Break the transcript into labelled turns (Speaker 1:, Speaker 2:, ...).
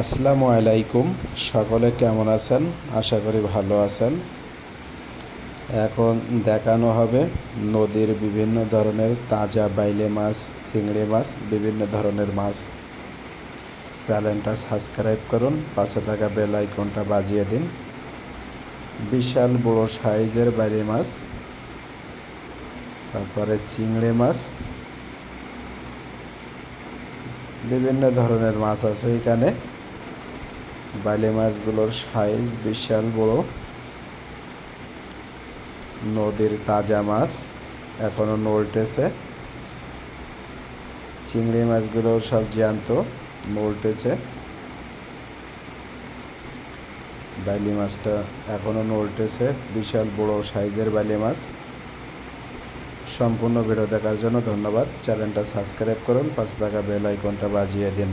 Speaker 1: আসসালামু আলাইকুম। সকলে কেমন আছেন? আশা করি ভালো আছেন। এখন দেখানো হবে নদীর বিভিন্ন ধরনের তাজা বাইলে মাছ, চিংড়ি মাছ, বিভিন্ন ধরনের মাছ। চ্যানেলটা সাবস্ক্রাইব করুন, পাশে থাকা বেল আইকনটা বাজিয়ে দিন। বিশাল বড় সাইজের বাইলে মাছ, তারপরে চিংড়ি মাছ, বিভিন্ন ধরনের মাছ আছে এখানে। বাইলে মাছগুলোর সাইজ বিশাল বড়। নদীর তাজা মাছ এখনো নলটেছে। চিংড়ি মাছগুলো সব জ্যান্ত নলটেছে। বাইলি মাছটা এখনো নলটেছে, বিশাল বড় সাইজের বাইলি মাছ। সম্পূর্ণ ভিডিও দেখার জন্য ধন্যবাদ। চ্যানেলটা সাবস্ক্রাইব করুন, পাশে থাকা বেল আইকনটা বাজিয়ে দিন।